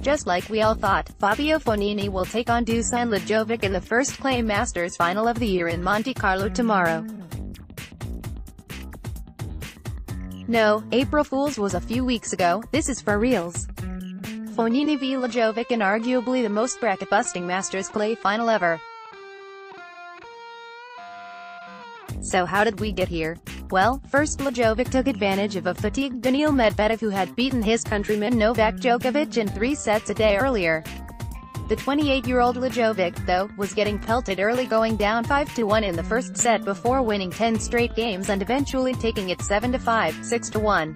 Just like we all thought, Fabio Fognini will take on Dusan Lajovic in the first clay Masters final of the year in Monte Carlo tomorrow. No, April Fool's was a few weeks ago, this is for reals. Fognini v Lajovic in arguably the most bracket-busting Masters clay final ever. So how did we get here? Well, first Lajovic took advantage of a fatigued Daniil Medvedev who had beaten his countryman Novak Djokovic in 3 sets a day earlier. The 28-year-old Lajovic, though, was getting pelted early, going down 5-1 in the first set before winning 10 straight games and eventually taking it 7-5, 6-1.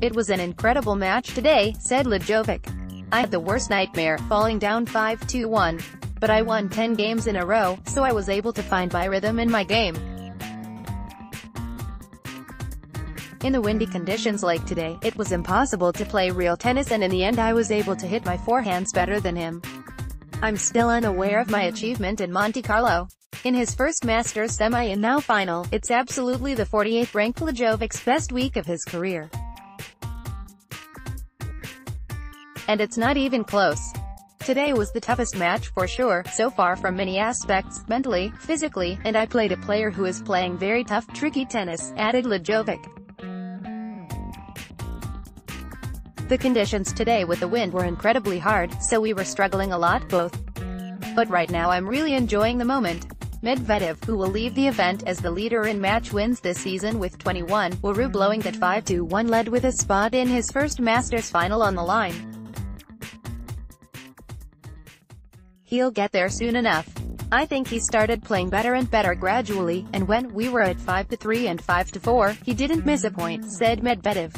It was an incredible match today, said Lajovic. I had the worst nightmare, falling down 5-1. But I won 10 games in a row, so I was able to find my rhythm in my game. In the windy conditions like today, it was impossible to play real tennis, and in the end I was able to hit my forehands better than him. I'm still unaware of my achievement in Monte Carlo. In his first Masters semi and now final, it's absolutely the 48th ranked Lajovic's best week of his career. And it's not even close. Today was the toughest match for sure, so far from many aspects, mentally, physically, and I played a player who is playing very tough, tricky tennis, added Lajovic. The conditions today with the wind were incredibly hard, so we were struggling a lot, both. But right now I'm really enjoying the moment. Medvedev, who will leave the event as the leader in match wins this season with 21, will blowing that 5-1 lead with a spot in his first Masters final on the line. He'll get there soon enough. I think he started playing better and better gradually, and when we were at 5-3 and 5-4, he didn't miss a point, said Medvedev.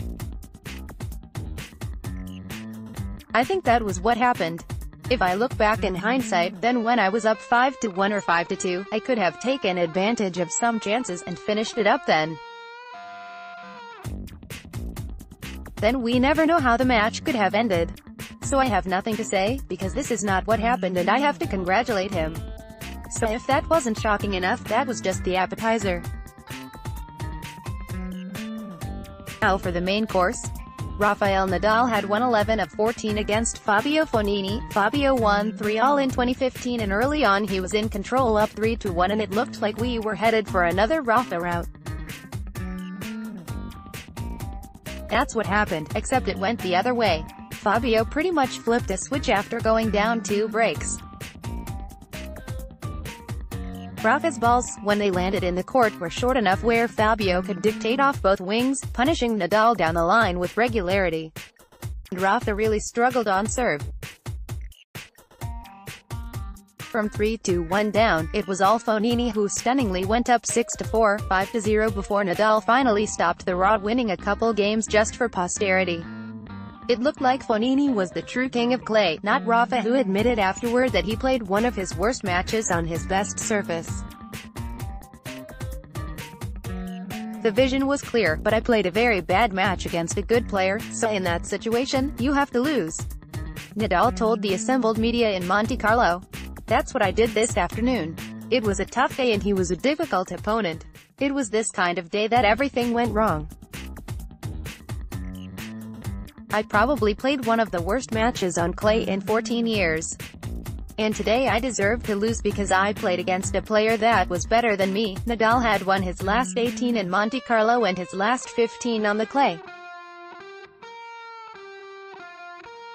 I think that was what happened. If I look back in hindsight, then when I was up 5-1 or 5-2, I could have taken advantage of some chances and finished it up then. Then we never know how the match could have ended. So I have nothing to say, because this is not what happened and I have to congratulate him. So if that wasn't shocking enough, that was just the appetizer. Now for the main course. Rafael Nadal had won 11 of 14 against Fabio Fognini. Fabio won 3-all in 2015, and early on he was in control, up 3-1, and it looked like we were headed for another Rafa rout. That's what happened, except it went the other way. Fabio pretty much flipped a switch after going down 2 breaks. Rafa's balls, when they landed in the court, were short enough where Fabio could dictate off both wings, punishing Nadal down the line with regularity. And Rafa really struggled on serve. From 3-1 down, it was all Fognini who stunningly went up 6-4, 5-0 before Nadal finally stopped the rod, winning a couple games just for posterity. It looked like Fognini was the true king of clay, not Rafa, who admitted afterward that he played one of his worst matches on his best surface. The vision was clear, but I played a very bad match against a good player, so in that situation, you have to lose. Nadal told the assembled media in Monte Carlo. That's what I did this afternoon. It was a tough day and he was a difficult opponent. It was this kind of day that everything went wrong. I probably played one of the worst matches on clay in 14 years. And today I deserved to lose because I played against a player that was better than me. Nadal had won his last 18 in Monte Carlo and his last 15 on the clay.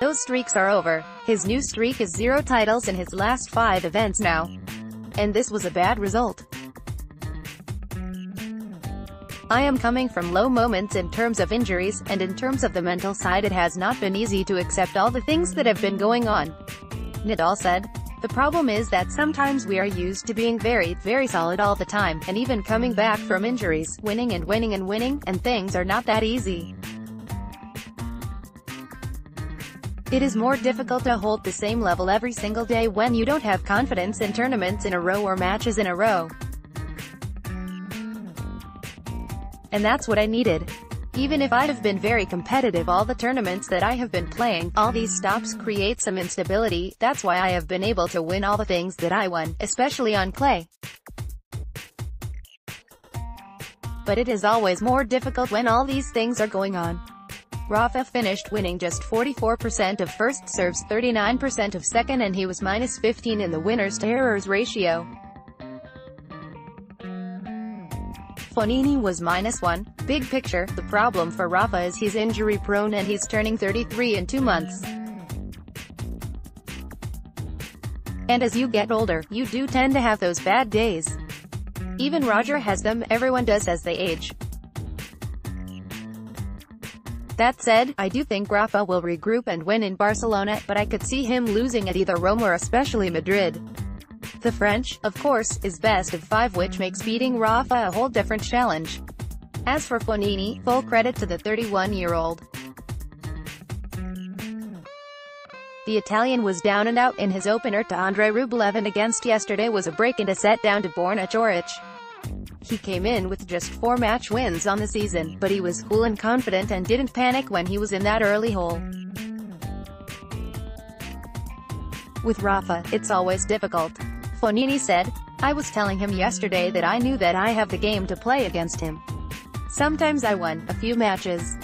Those streaks are over. His new streak is 0 titles in his last 5 events now. And this was a bad result. I am coming from low moments in terms of injuries, and in terms of the mental side it has not been easy to accept all the things that have been going on. Nadal said. The problem is that sometimes we are used to being very, very solid all the time, and even coming back from injuries, winning and winning and winning, and things are not that easy. It is more difficult to hold the same level every single day when you don't have confidence in tournaments in a row or matches in a row. And that's what I needed. Even if I have been very competitive all the tournaments that I have been playing, all these stops create some instability. That's why I have been able to win all the things that I won, especially on clay. But it is always more difficult when all these things are going on. Rafa finished winning just 44% of first serves, 39% of second, and he was -15 in the winners-to-errors ratio. Fognini was -1. Big picture, the problem for Rafa is he's injury-prone and he's turning 33 in 2 months. And as you get older, you do tend to have those bad days. Even Roger has them, everyone does as they age. That said, I do think Rafa will regroup and win in Barcelona, but I could see him losing at either Rome or especially Madrid. The French, of course, is best of 5, which makes beating Rafa a whole different challenge. As for Fognini, full credit to the 31-year-old. The Italian was down and out in his opener to Andrei Rublev, and against yesterday was a break and a set down to Borna Coric. He came in with just 4 match wins on the season, but he was cool and confident and didn't panic when he was in that early hole. With Rafa, it's always difficult. Fognini said, "I was telling him yesterday that I knew that I have the game to play against him. Sometimes I won a few matches.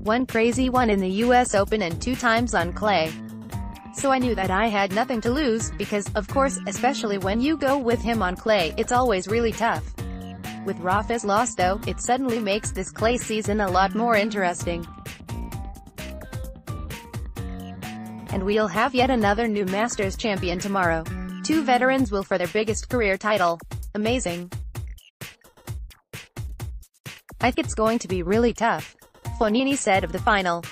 One crazy one in the US Open and 2 times on clay. So I knew that I had nothing to lose, because, of course, especially when you go with him on clay, it's always really tough." With Rafa's loss though, it suddenly makes this clay season a lot more interesting. And we'll have yet another new Masters champion tomorrow. 2 veterans will for their biggest career title. Amazing. I think it's going to be really tough. Fognini said of the final.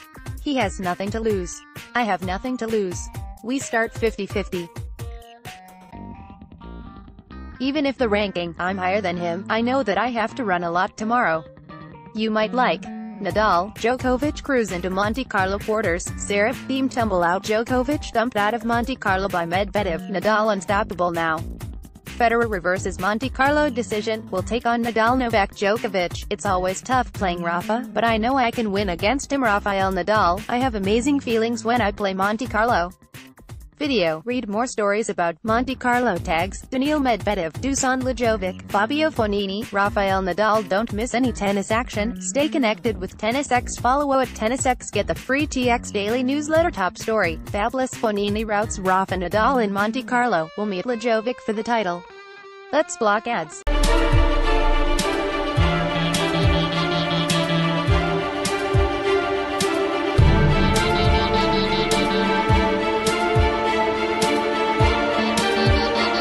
He has nothing to lose. I have nothing to lose. We start 50-50. Even if the ranking, I'm higher than him, I know that I have to run a lot tomorrow. You might like Nadal, Djokovic cruise into Monte Carlo quarters, Serif theme tumble out, Djokovic dumped out of Monte Carlo by Medvedev, Nadal unstoppable now. Federer reverses Monte Carlo decision, will take on Nadal. Novak Djokovic, it's always tough playing Rafa, but I know I can win against him. Rafael Nadal, I have amazing feelings when I play Monte Carlo. Video, read more stories about Monte Carlo. Tags, Daniil Medvedev, Dusan Lajovic, Fabio Fognini, Rafael Nadal. Don't miss any tennis action. Stay connected with TennisX. Follow at TennisX. Get the free TX daily newsletter. Top story, Fabolous Fognini routs Rafa Nadal in Monte Carlo, will meet Lajovic for the title. Let's block ads.